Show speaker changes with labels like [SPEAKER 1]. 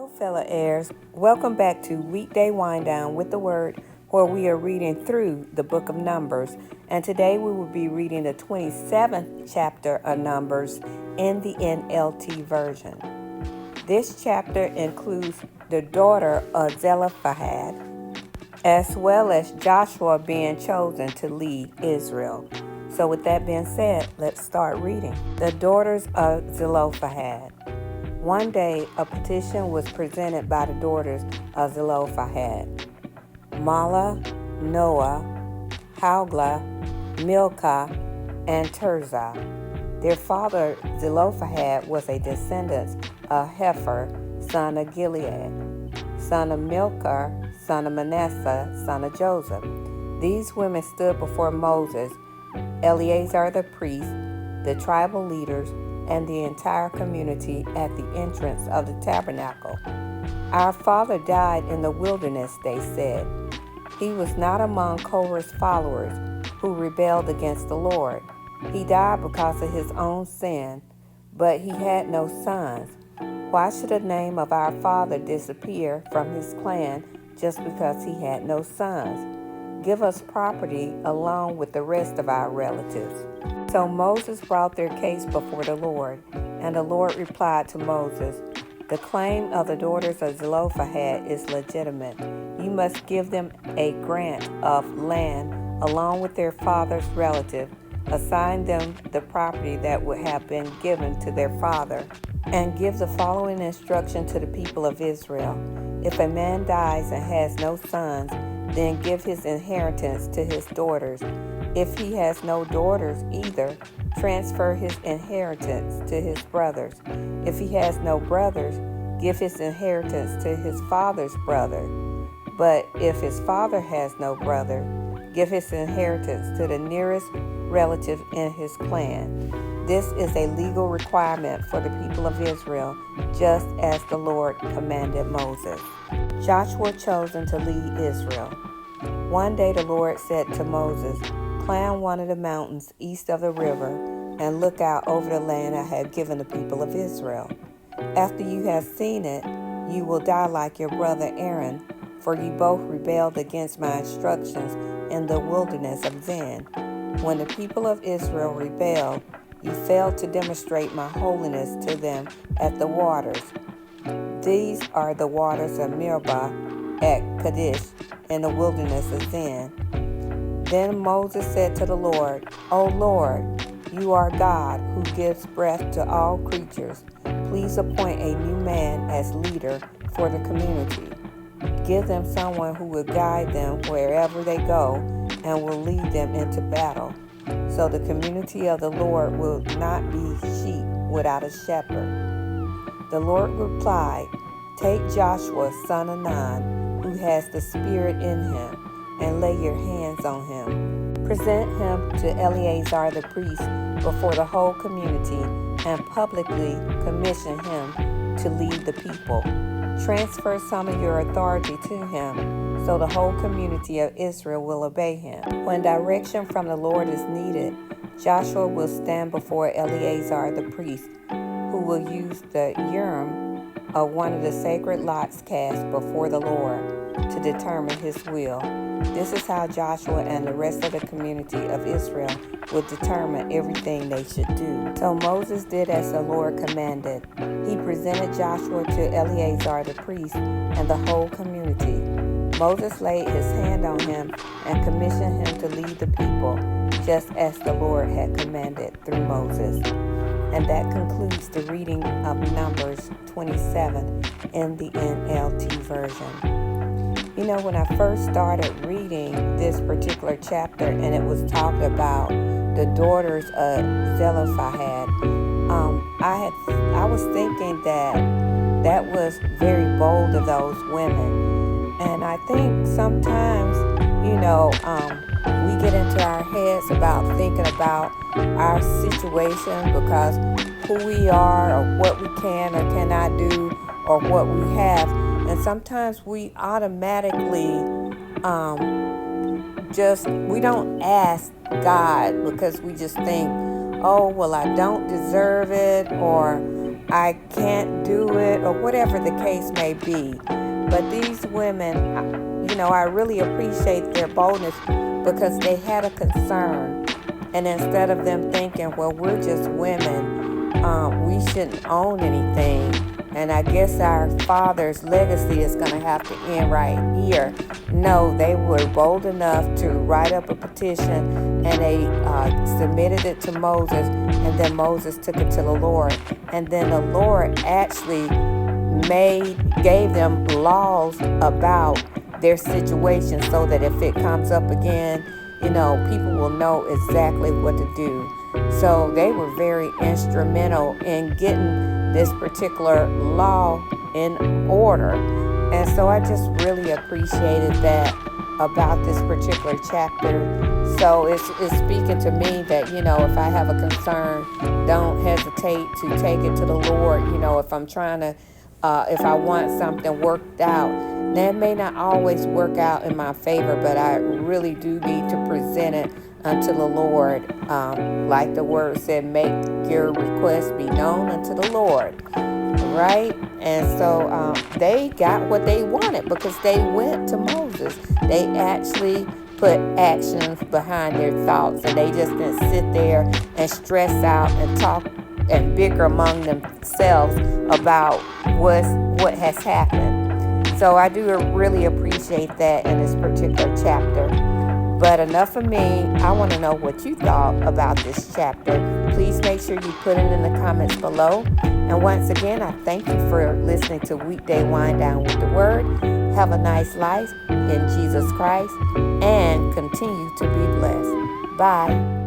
[SPEAKER 1] Hello, fellow heirs. Welcome back to Weekday Wind Down with the Word, where we are reading through the book of Numbers. And today we will be reading the 27th chapter of Numbers in the NLT version. This chapter includes the daughter of Zelophehad, as well as Joshua being chosen to lead Israel. So with that being said, let's start reading. The daughters of Zelophehad. One day, a petition was presented by the daughters of Zelophehad: Mahlah, Noah, Hoglah, Milcah, and Tirzah. Their father Zelophehad was a descendant of Hefer, son of Gilead, son of Milcah, son of Manasseh, son of Joseph. These women stood before Moses, Eleazar the priest, the tribal leaders, and the entire community at the entrance of the tabernacle. Our father died in the wilderness, they said. He was not among Korah's followers who rebelled against the Lord. He died because of his own sin, but he had no sons. Why should the name of our father disappear from his clan just because he had no sons? Give us property along with the rest of our relatives. So Moses brought their case before the Lord, and the Lord replied to Moses, "The claim of the daughters of Zelophehad is legitimate. You must give them a grant of land along with their father's relative. Assign them the property that would have been given to their father, and give the following instruction to the people of Israel. If a man dies and has no sons, then give his inheritance to his daughters. If he has no daughters either, transfer his inheritance to his brothers. If he has no brothers, give his inheritance to his father's brother. But if his father has no brother, give his inheritance to the nearest relative in his clan. This is a legal requirement for the people of Israel, just as the Lord commanded Moses." Joshua chosen to lead Israel. One day the Lord said to Moses, "Climb one of the mountains east of the river and look out over the land I have given the people of Israel. After you have seen it, you will die like your brother Aaron, for you both rebelled against my instructions in the wilderness of Zin. When the people of Israel rebelled, you failed to demonstrate my holiness to them at the waters. These are the waters of Meribah at Kadesh in the wilderness of Zin." Then Moses said to the Lord, "O Lord, you are God who gives breath to all creatures. Please appoint a new man as leader for the community. Give them someone who will guide them wherever they go and will lead them into battle. So the community of the Lord will not be sheep without a shepherd." The Lord replied, "Take Joshua, son of Nun, who has the Spirit in him, and lay your hands on him. Present him to Eleazar the priest before the whole community and publicly commission him to lead the people. Transfer some of your authority to him so the whole community of Israel will obey him. When direction from the Lord is needed, Joshua will stand before Eleazar the priest, who will use the Urim of one of the sacred lots cast before the Lord to determine his will. This is how Joshua and the rest of the community of Israel would determine everything they should do." So Moses did as the Lord commanded. He presented Joshua to Eleazar the priest and the whole community. Moses laid his hand on him and commissioned him to lead the people, just as the Lord had commanded through Moses. And that concludes the reading of Numbers 27 in the NLT version. You know, when I first started reading this particular chapter and it was talked about the daughters of Zelophehad, I was thinking that was very bold of those women. And I think sometimes, we get into our heads about thinking about our situation because who we are or what we can or cannot do or what we have. And sometimes we automatically we don't ask God because we just think, oh, well, I don't deserve it, or I can't do it, or whatever the case may be. But these women, I really appreciate their boldness because they had a concern. And instead of them thinking, well, we're just women, we shouldn't own anything, and I guess our father's legacy is going to have to end right here. No, they were bold enough to write up a petition, and they submitted it to Moses, and then Moses took it to the Lord. And then the Lord actually gave them laws about their situation so that if it comes up again, people will know exactly what to do. So they were very instrumental in getting this particular law in order. And so I just really appreciated that about this particular chapter. So it's speaking to me that, if I have a concern, don't hesitate to take it to the Lord. If I'm trying to, if I want something worked out, that may not always work out in my favor, but I really do need to present it unto the Lord. Like the word said, make your request be known unto the Lord, right? And so they got what they wanted because they went to Moses. They actually put actions behind their thoughts, and they just didn't sit there and stress out and talk and bicker among themselves about what has happened. So I do really appreciate that in this particular chapter. But enough of me. I want to know what you thought about this chapter. Please make sure you put it in the comments below. And once again, I thank you for listening to Weekday Wind Down with the Word. Have a nice life in Jesus Christ and continue to be blessed. Bye.